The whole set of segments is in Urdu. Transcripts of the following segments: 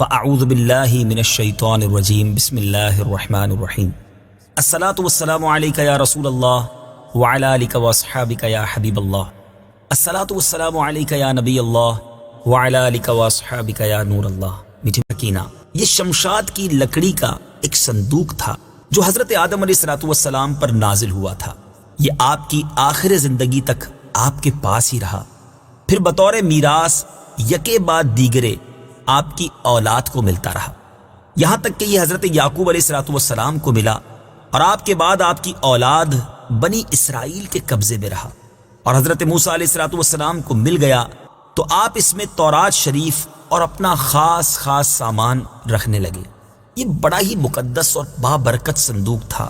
فاعوذ باللہ من الشیطان الرجیم بسم اللہ الرحمن الرحیم الصلاۃ والسلام علیک یا رسول اللہ وعلی آلک واصحابک یا حبیب اللہ الصلاۃ والسلام علیک یا نبی اللہ وعلی آلک واصحابک یا نور اللہ۔ میٹھے مکینہ، یہ شمشاد کی لکڑی کا ایک صندوق تھا جو حضرت آدم علیہ السلام پر نازل ہوا تھا۔ یہ آپ کی آخر زندگی تک آپ کے پاس ہی رہا، پھر بطور میراث یکے بعد دیگرے آپ کی اولاد کو ملتا رہا، یہاں تک کہ یہ حضرت یعقوب علیہ السلام کو ملا اور آپ کے بعد آپ کی اولاد بنی اسرائیل کے قبضے میں رہا، اور حضرت موسیٰ علیہ السلام کو مل گیا تو آپ اس میں تورات شریف اور اپنا خاص سامان رکھنے لگے۔ یہ بڑا ہی مقدس اور بابرکت صندوق تھا۔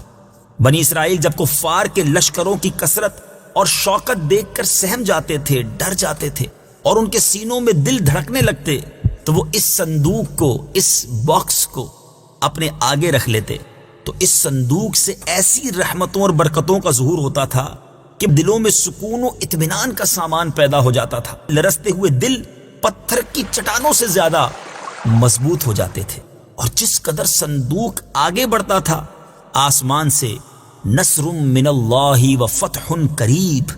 بنی اسرائیل جب کفار کے لشکروں کی کثرت اور شوکت دیکھ کر سہم جاتے تھے، ڈر جاتے تھے اور ان کے سینوں میں دل دھڑکنے لگتے تو وہ اس صندوق کو، اس باکس کو اپنے آگے رکھ لیتے، تو اس صندوق سے ایسی رحمتوں اور برکتوں کا ظہور ہوتا تھا کہ دلوں میں سکون و اطمینان کا سامان پیدا ہو جاتا تھا۔ لرزتے ہوئے دل پتھر کی چٹانوں سے زیادہ مضبوط ہو جاتے تھے، اور جس قدر صندوق آگے بڑھتا تھا آسمان سے نصر من اللہ و فتح قریب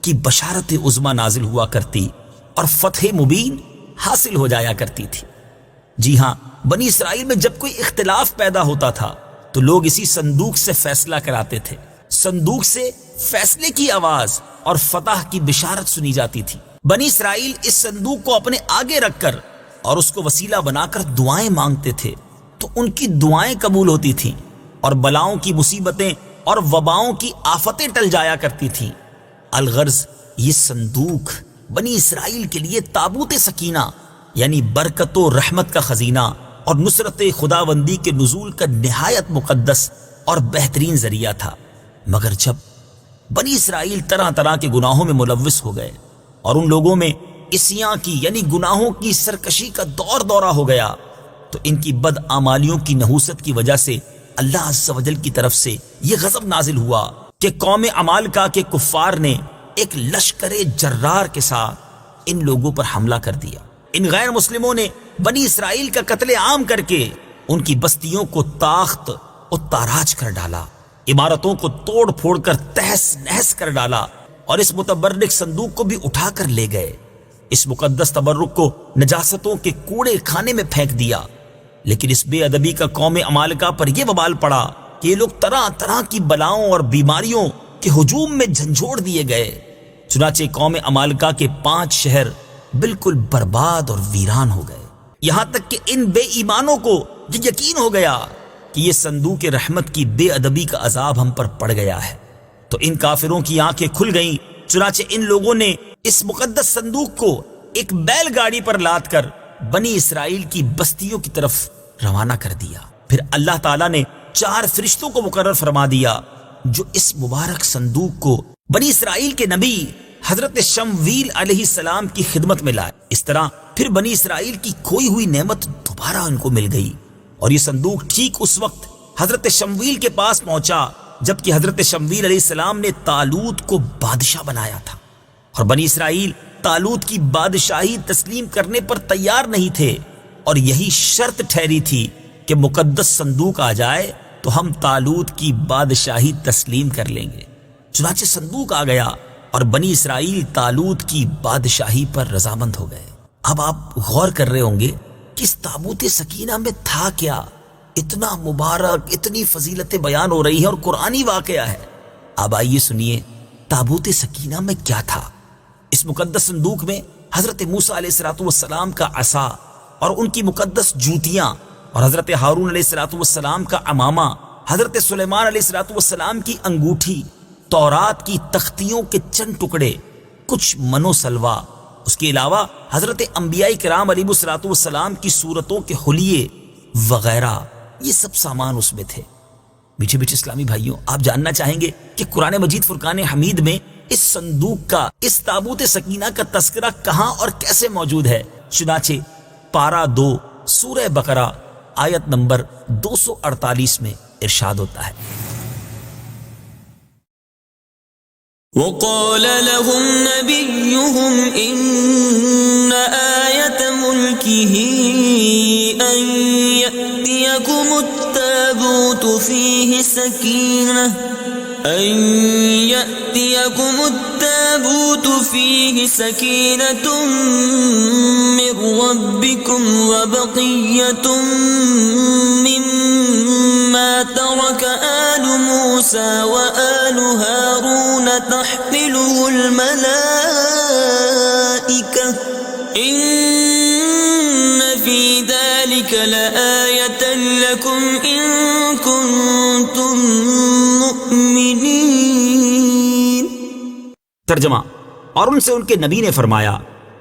کی بشارت عظمی نازل ہوا کرتی اور فتح مبین حاصل ہو جایا کرتی تھی۔ جی ہاں، بنی اسرائیل میں جب کوئی اختلاف پیدا ہوتا تھا تو لوگ اسی صندوق سے فیصلہ کراتے تھے۔ صندوق سے فیصلے کی آواز اور فتح کی بشارت سنی جاتی تھی۔ بنی اسرائیل اس صندوق کو اپنے آگے رکھ کر اور اس کو وسیلہ بنا کر دعائیں مانگتے تھے تو ان کی دعائیں قبول ہوتی تھیں اور بلاؤں کی مصیبتیں اور وباؤں کی آفتیں ٹل جایا کرتی تھیں۔ الغرض یہ صندوق بنی اسرائیل کے لیے تابوت سکینہ یعنی برکت و رحمت کا خزینہ اور نصرت خداوندی کے نزول کا نہایت مقدس اور بہترین ذریعہ تھا۔ مگر جب بنی اسرائیل طرح طرح کے گناہوں میں ملوث ہو گئے اور ان لوگوں میں عصیاں کی یعنی گناہوں کی سرکشی کا دورہ ہو گیا تو ان کی بدعمالیوں کی نحوست کی وجہ سے اللہ عز و جل کی طرف سے یہ غضب نازل ہوا کہ قوم عمالقہ کے کفار نے ایک لشکر جرار کے ساتھ ان لوگوں پر حملہ کر دیا۔ ان غیر مسلموں نے بنی اسرائیل کا قتل عام کر کے ان کی بستیوں کو تاخت و تاراج کر ڈالا، عمارتوں کو توڑ پھوڑ کر تہس نہس کر ڈالا اور اس متبرک صندوق کو بھی اٹھا کر لے گئے۔ اس مقدس تبرک کو نجاستوں کے کوڑے خانے میں پھینک دیا۔ لیکن اس بے ادبی کا قوم عمالقہ پر یہ وبال پڑا کہ یہ لوگ طرح طرح کی بلاؤں اور بیماریوں کے ہجوم میں جھنجھوڑ دیے گئے۔ چنانچہ قوم عمالقہ کے 5 شہر بالکل برباد اور ویران ہو گئے، یہاں تک کہ ان بے ایمانوں کو یہ یقین ہو گیا کہ یہ صندوق رحمت کی بے ادبی کا عذاب ہم پر پڑ گیا ہے، تو ان کافروں کی آنکھیں کھل گئیں۔ چنانچہ ان لوگوں نے اس مقدس صندوق کو ایک بیل گاڑی پر لاد کر بنی اسرائیل کی بستیوں کی طرف روانہ کر دیا۔ پھر اللہ تعالیٰ نے 4 فرشتوں کو مقرر فرما دیا جو اس مبارک صندوق کو بنی اسرائیل کے نبی حضرت شمویل علیہ السلام کی خدمت میں لائے۔ اس طرح پھر بنی اسرائیل کی کھوئی ہوئی نعمت دوبارہ ان کو مل گئی، اور یہ صندوق ٹھیک اس وقت حضرت شمویل کے پاس پہنچا جبکہ حضرت شمویل علیہ السلام نے طالوت کو بادشاہ بنایا تھا، اور بنی اسرائیل طالوت کی بادشاہی تسلیم کرنے پر تیار نہیں تھے، اور یہی شرط ٹھہری تھی کہ مقدس صندوق آ جائے تو ہم طالوت کی بادشاہی تسلیم کر لیں گے۔ چنانچہ صندوق آ گیا اور بنی اسرائیل طالوت کی بادشاہی پر رضامند ہو گئے۔ اب آپ غور کر رہے ہوں گے کہ اس تابوت سکینہ میں تھا کیا؟ اتنا مبارک، اتنی فضیلتیں بیان ہو رہی ہیں اور قرآنی واقعہ ہے۔ اب آئیے سنیے تابوت سکینہ میں کیا تھا۔ اس مقدس صندوق میں حضرت موسیٰ علیہ السلام کا عصا اور ان کی مقدس جوتیاں، اور حضرت ہارون علیہ السلام کا عمامہ، حضرت سلیمان علیہ السلام کی انگوٹھی، تورات کی تختیوں کے چند ٹکڑے، کچھ منو سلوا، اس کے علاوہ حضرت انبیاء کرام علیہ السلام کی صورتوں کے حلیے وغیرہ، یہ سب سامان اس میں تھے۔ میٹھے میٹھے اسلامی بھائیوں، آپ جاننا چاہیں گے کہ قرآن مجید فرقان حمید میں اس صندوق کا، اس تابوت سکینہ کا تذکرہ کہاں اور کیسے موجود ہے؟ چنانچہ پارہ 2 سورہ بقرہ آیت نمبر 248 میں ارشاد ہوتا ہے، وقال لهم نبيهم إن آية ملكه أن يأتيكم التابوت فيه سكينة من ربكم وبقية مما ترك آل موسى وآل هارون تحمله الملائكة إن في ذلك لآية لكم إن كنتم مؤمنين۔ ترجمہ، اور ان سے ان کے نبی نے فرمایا،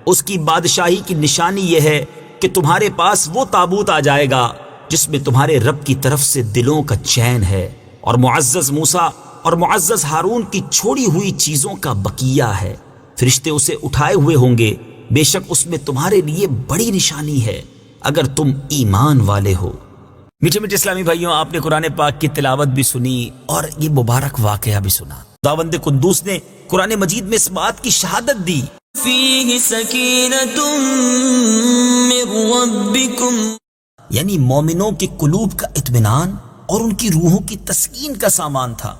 اس کی بادشاہی کی نشانی یہ ہے کہ تمہارے پاس وہ تابوت آ جائے گا جس میں تمہارے رب کی طرف سے دلوں کا چین ہے، اور معزز موسیٰ اور معزز ہارون کی چھوڑی ہوئی چیزوں کا بقیہ ہے۔ فرشتے اسے اٹھائے ہوئے ہوں گے، بے شک اس میں تمہارے لیے بڑی نشانی ہے اگر تم ایمان والے ہو۔ میٹھے میٹھے اسلامی بھائیوں، آپ نے قرآن پاک کی تلاوت بھی سنی اور یہ مبارک واقعہ بھی سنا۔ خداوند قدوس نے قرآن مجید میں اس بات کی شہادت دی، فیہ سکینۃ من ربکم، یعنی مومنوں کے قلوب کا اطمینان اور ان کی روحوں کی تسکین کا سامان تھا۔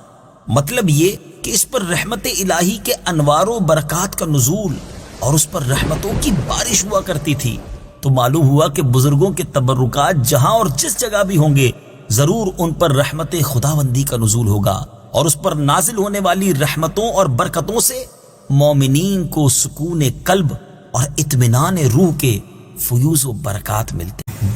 مطلب یہ کہ اس پر رحمت الہی کے انوار و برکات کا نزول اور اس پر رحمتوں کی بارش ہوا کرتی تھی۔ تو معلوم ہوا کہ بزرگوں کے تبرکات جہاں اور جس جگہ بھی ہوں گے، ضرور ان پر رحمت خداوندی کا نزول ہوگا، اور اس پر نازل ہونے والی رحمتوں اور برکتوں سے مومنین کو سکون قلب اور اطمینان روح کے فیوز و برکات ملتے